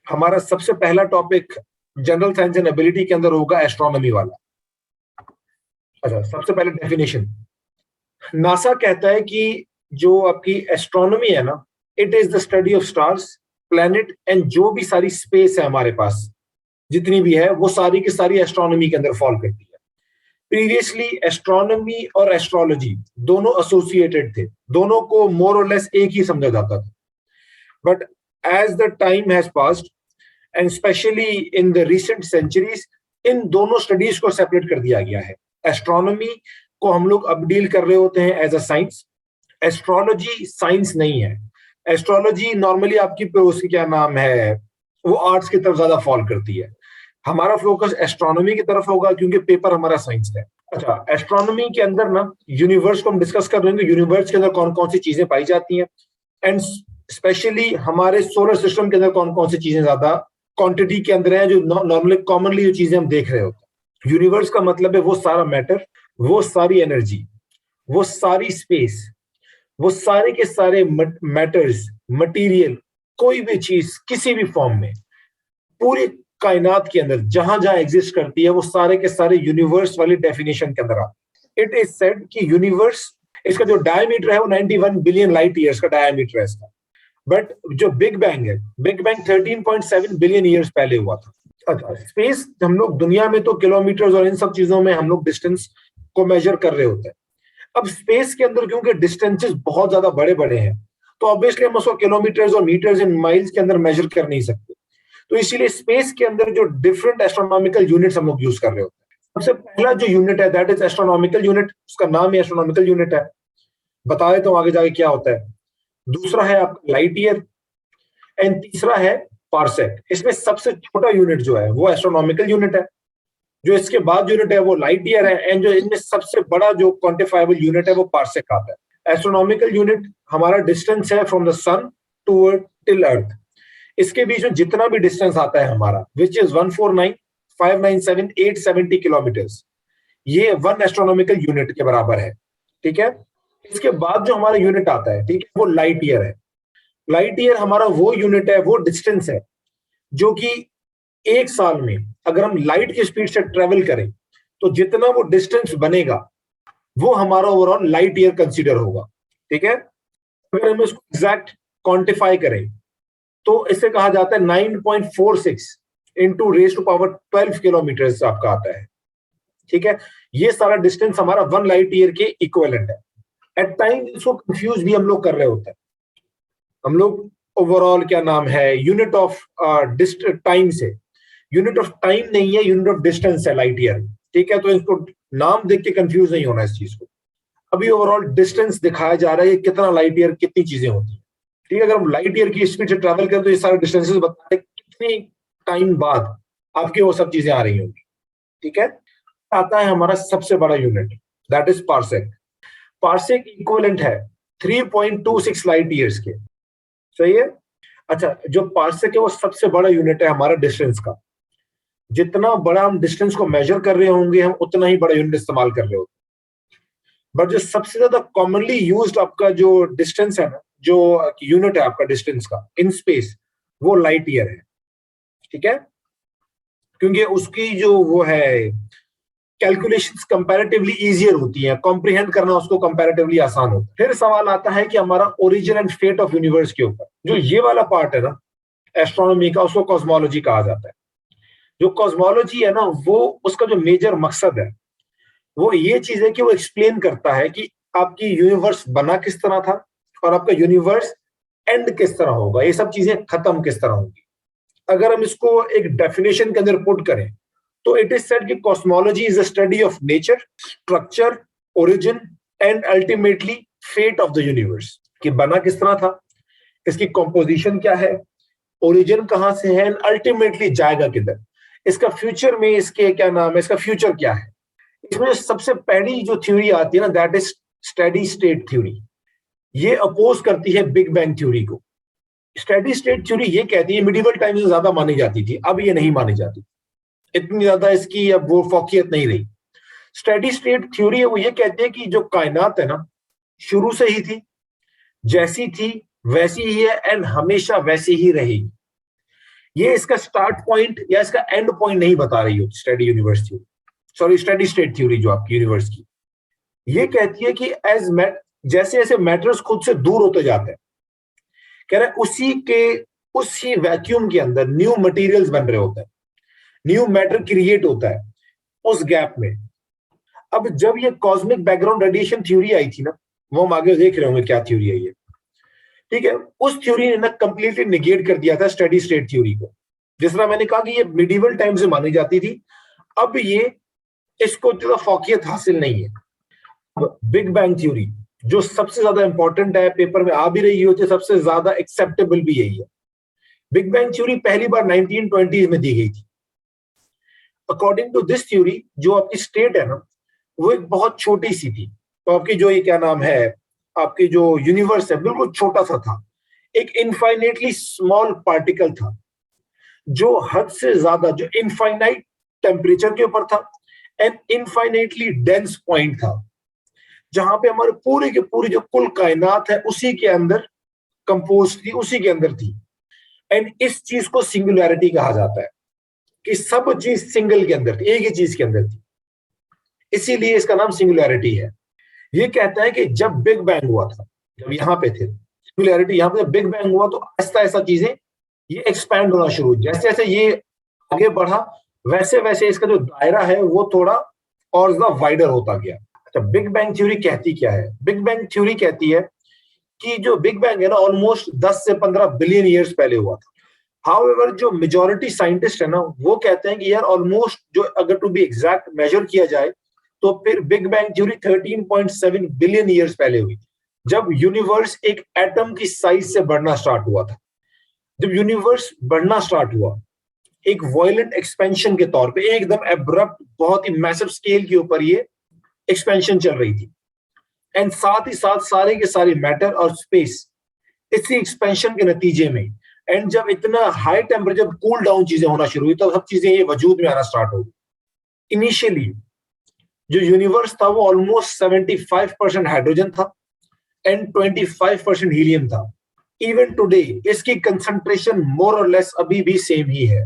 हमारा सबसे पहला topic general science and ability के अंदर होगा एस्ट्रोनॉमी वाला। अच्छा, सबसे पहले डेफिनेशन। नासा कहता है कि जो आपकी एस्ट्रोनॉमी है ना, it is the study of stars, planet and जो भी सारी स्पेस है हमारे पास जितनी भी है, वो सारी की सारी एस्ट्रोनॉमी के अंदर फॉल करती है। प्रीवियसली एस्ट्रोनॉमी और एस्ट्रोलॉजी दोनों एसोसिएटेड थे, दोनों को मोर और लेस एक ही समझा जाता था। But as the time has passed and specially in the recent centuries, इन दोनों स्टडीज को सेपरेट कर दिया गया है। एस्ट्रोनॉमी को हम लोग अब डील कर रहे होते हैं as a science, astrology science नहीं है। एस्ट्रोलॉजी नॉर्मली आपकी उसकी क्या नाम है, वो आर्ट्स की तरफ ज्यादा फॉल करती है। हमारा फोकस एस्ट्रोनॉमी की तरफ होगा क्योंकि पेपर हमारा साइंस है। अच्छा, एस्ट्रोनॉमी के अंदर ना यूनिवर्स को हम डिस्कस कर रहे हैं, यूनिवर्स के अंदर कौन कौन सी चीजें पाई जाती हैं एंड स्पेशली हमारे सोलर सिस्टम के अंदर कौन कौन सी चीजें ज्यादा क्वांटिटी के अंदर है, जो नॉर्मली कॉमनली जो चीजें हम देख रहे होते हैं। यूनिवर्स का मतलब है वो सारा मैटर, वो सारी एनर्जी, वो सारी स्पेस, वो सारे के सारे मैटर्स, मटेरियल, कोई भी चीज किसी भी फॉर्म में पूरी कायनात के अंदर जहां जहां एग्जिस्ट करती है, वो सारे के सारे यूनिवर्स वाली डेफिनेशन के अंदर आते हैं। इट इज सेड कि यूनिवर्स, इसका जो डायमीटर है वो 91 बिलियन लाइट ईयर्स का डायमीटर है इसका। बट जो बिग बैंग है, बिग बैंग 13.7 बिलियन ईयर्स पहले हुआ था। अच्छा, स्पेस हम लोग दुनिया में तो किलोमीटर्स और इन सब चीजों में हम लोग डिस्टेंस को मेजर कर रहे होते हैं। अब स्पेस के अंदर क्योंकि डिस्टेंसेस बहुत ज्यादा बड़े बड़े हैं, तो ऑब्वियसली हम उसको किलोमीटर्स और मीटर्स इन माइल्स के अंदर मेजर कर नहीं सकते। तो इसीलिए स्पेस के अंदर जो डिफरेंट एस्ट्रोनॉमिकल यूनिट्स हम लोग यूज कर रहे होते हैं। सबसे पहला जो यूनिट है दैट इज एस्ट्रोनॉमिकल यूनिट, उसका नाम ही एस्ट्रोनॉमिकल यूनिट है, बता देता हूं आगे जाके क्या होता है। दूसरा है आपका लाइट ईयर एंड तीसरा है पारसेक। इसमें सबसे छोटा यूनिट जो है वो एस्ट्रोनॉमिकल यूनिट है, जो इसके बाद यूनिट है वो लाइट ईयर है, एंड जो इनमें सबसे बड़ा जो क्वांटिफाइबल यूनिट है वो पारसेक आता है। एस्ट्रोनॉमिकल यूनिट हमारा डिस्टेंस है from the sun toward till earth. इसके बीच में जितना भी डिस्टेंस आता है हमारा, विच इज 149,597,870 किलोमीटर्स, ये 1 एस्ट्रोनॉमिकल यूनिट के बराबर है। ठीक है, इसके बाद जो हमारा यूनिट आता है, ठीक है, वो लाइट ईयर है। लाइट ईयर हमारा वो यूनिट है, वो डिस्टेंस है जो कि एक साल में अगर हम लाइट की स्पीड से ट्रेवल करें तो जितना वो डिस्टेंस बनेगा वो हमारा ओवरऑल लाइट ईयर कंसीडर होगा। ठीक है, अगर हम इसको एग्जैक्ट क्वांटिफाई करें तो इसे कहा जाता है 9.46 into raise to power 12 kilometre आपका आता है। ठीक है, ये सारा डिस्टेंस हमारा 1 लाइट ईयर के इक्विवेलेंट है। एट टाइम इसको कंफ्यूज भी हम लोग कर रहे होते हैं। हम लोग ओवरऑल क्या नाम है, यूनिट ऑफ टाइम से, यूनिट ऑफ टाइम नहीं है, यूनिट ऑफ डिस्टेंस है लाइट ईयर। ठीक है, तो इसको नाम देख के कंफ्यूज नहीं होना इस चीज को। अभी ओवरऑल डिस्टेंस दिखाया जा रहा है कितना लाइट ईयर, कितनी चीजें होती है। ठीक है, अगर हम लाइट ईयर की स्पीड से ट्रैवल करें तो ये सारे डिस्टेंसेस बताते हैं कितनी टाइम बाद आपकी वो सब चीजें आ रही होंगी। ठीक है, आता है हमारा सबसे बड़ा unit, that is parsec. Parsec equivalent है 3.26 लाइट ईयर्स के। सही है। अच्छा, जो पारसेक है वो सबसे बड़ा यूनिट है हमारा डिस्टेंस का। जितना बड़ा हम डिस्टेंस को मेजर कर रहे होंगे, हम उतना ही बड़ा यूनिट इस्तेमाल कर रहे होंगे। बट जो सबसे ज्यादा कॉमनली यूज्ड आपका जो डिस्टेंस है ना, जो यूनिट है आपका डिस्टेंस का इन स्पेस, वो लाइट ईयर है। ठीक है, क्योंकि उसकी जो वो है कैलकुलेशंस कंपैरेटिवली इजियर होती हैं, कॉम्प्रिहेंड करना उसको कंपैरेटिवली आसान होता है। फिर सवाल आता है कि हमारा origin and fate of universe के ऊपर। जो ये वाला पार्ट है ना एस्ट्रोनॉमी का, उसको कॉस्मोलॉजी कहा जाता है। जो कॉस्मोलॉजी है ना, वो उसका जो मेजर मकसद है वो ये चीज है कि वो एक्सप्लेन करता है कि आपकी यूनिवर्स बना किस तरह था और आपका यूनिवर्स एंड किस तरह होगा, ये सब चीजें खत्म किस तरह होंगी। अगर हम इसको एक डेफिनेशन के अंदर पुट करें तो इट इज सेड कि cosmology is a study of nature, structure, origin and ultimately fate of the universe. कि बना किस तरह था, इसकी कॉम्पोजिशन क्या है, ओरिजिन कहां से है, एंड अल्टीमेटली जाएगा किधर, इसका फ्यूचर में इसके क्या नाम है, इसका फ्यूचर क्या है। इसमें सबसे पहली जो थ्योरी आती है ना, that is steady state theory. ये अपोज करती है बिग बैंग थ्योरी को। स्टेडी स्टेट थ्योरी ये कहती है, मिडिवल टाइम से ज्यादा मानी जाती थी, अब ये नहीं मानी जाती, इतनी ज्यादा इसकी अब वो फोकियत नहीं रही। स्टेडी स्टेट थ्योरी है वो ये कहती है कि जो कायनात है ना, शुरू से ही थी, जैसी थी वैसी ही है एंड हमेशा वैसी ही रहेगी। ये इसका स्टार्ट पॉइंट या इसका एंड पॉइंट नहीं बता रही हो steady universe theory, sorry steady state theory जो आपकी यूनिवर्स की। ये कहती है कि जैसे जैसे मैटर्स खुद से दूर होते जाते हैं, कह रहे उसी वैक्यूम के अंदर न्यू मटेरियल्स बन रहे होते हैं, न्यू मैटर क्रिएट होता है उस गैप में। अब जब ये कॉस्मिक बैकग्राउंड रेडिएशन थ्योरी आई थी ना, वो हम आगे देख रहे होंगे क्या थ्योरी है ये, ठीक है, उस थ्योरी ने ना कंप्लीटली निगेट कर दिया था स्टेडी स्टेट थ्योरी को। जिस तरह मैंने कहा कि ये मिडिवल टाइम से मानी जाती थी, अब ये इसको जो फौकियत हासिल नहीं है। अब बिग बैंग थ्योरी जो सबसे ज्यादा इंपॉर्टेंट है, पेपर में आ भी रही होती है, सबसे ज्यादा एक्सेप्टेबल भी यही है। बिग बैंग थ्योरी पहली बार 1920s में दी गई थी। अकॉर्डिंग टू दिस थ्योरी जो आपकी स्टेट है ना, वो एक बहुत छोटी सी थी। तो आपकी जो ये क्या नाम है, आपकी जो यूनिवर्स है बिल्कुल छोटा सा था, एक इनफाइनेटली स्मॉल पार्टिकल था जो हद से ज्यादा, जो इनफाइनाइट टेम्परेचर के ऊपर था एंड इनफाइनेटली डेंस पॉइंट था, जहां पे हमारे पूरे के पूरी जो कुल कायनात है उसी के अंदर कंपोज थी, उसी के अंदर थी। एंड इस चीज को सिंगुलैरिटी कहा जाता है कि सब चीज सिंगल के अंदर थी, एक ही चीज के अंदर थी, इसीलिए इसका नाम सिंगुलैरिटी है। ये कहता है कि जब बिग बैंग हुआ था, जब यहाँ पे थे सिंगुलैरिटी, यहाँ पे बिग बैंग हुआ तो ऐसा ऐसा चीजें ये एक्सपैंड होना शुरू, जैसे जैसे ये आगे बढ़ा वैसे वैसे इसका जो दायरा है वो थोड़ा और ज्यादा वाइडर होता गया। अच्छा, बिग बैंग थ्योरी कहती क्या है? बिग बैंग थ्योरी कहती है कि जो बिग बैंग है ना, ऑलमोस्ट 10 से 15 बिलियन ईयर्स पहले हुआ था। हाउएवर जो मेजॉरिटी साइंटिस्ट है ना, वो कहते हैं कि यार ऑलमोस्ट, जो अगर टू बी एग्जैक्ट मेजर किया जाए तो फिर big bang theory 13.7 billion years पहले हुई, जब यूनिवर्स एक एटम की साइज से बढ़ना स्टार्ट हुआ था। जब यूनिवर्स बढ़ना स्टार्ट हुआ एक वायलेंट एक्सपेंशन के तौर पे, एकदम एब्रप्ट, बहुत ही मैसिव स्केल के ऊपर ये एक्सपेंशन चल रही थी, एंड साथ ही साथ सारे के सारे मैटर और स्पेस इसी एक्सपेंशन के नतीजे में, एंड जब इतना हाई टेम्परेचर कूल डाउन चीजें होना शुरू हुई, तो सब चीजें ये वजूद में आना स्टार्ट हो गई। इनिशियली जो यूनिवर्स था वो ऑलमोस्ट 75% हाइड्रोजन था एंड 25% हीलियम था। इवन टुडे इसकी कंसंट्रेशन मोर और लेस अभी भी सेम ही है।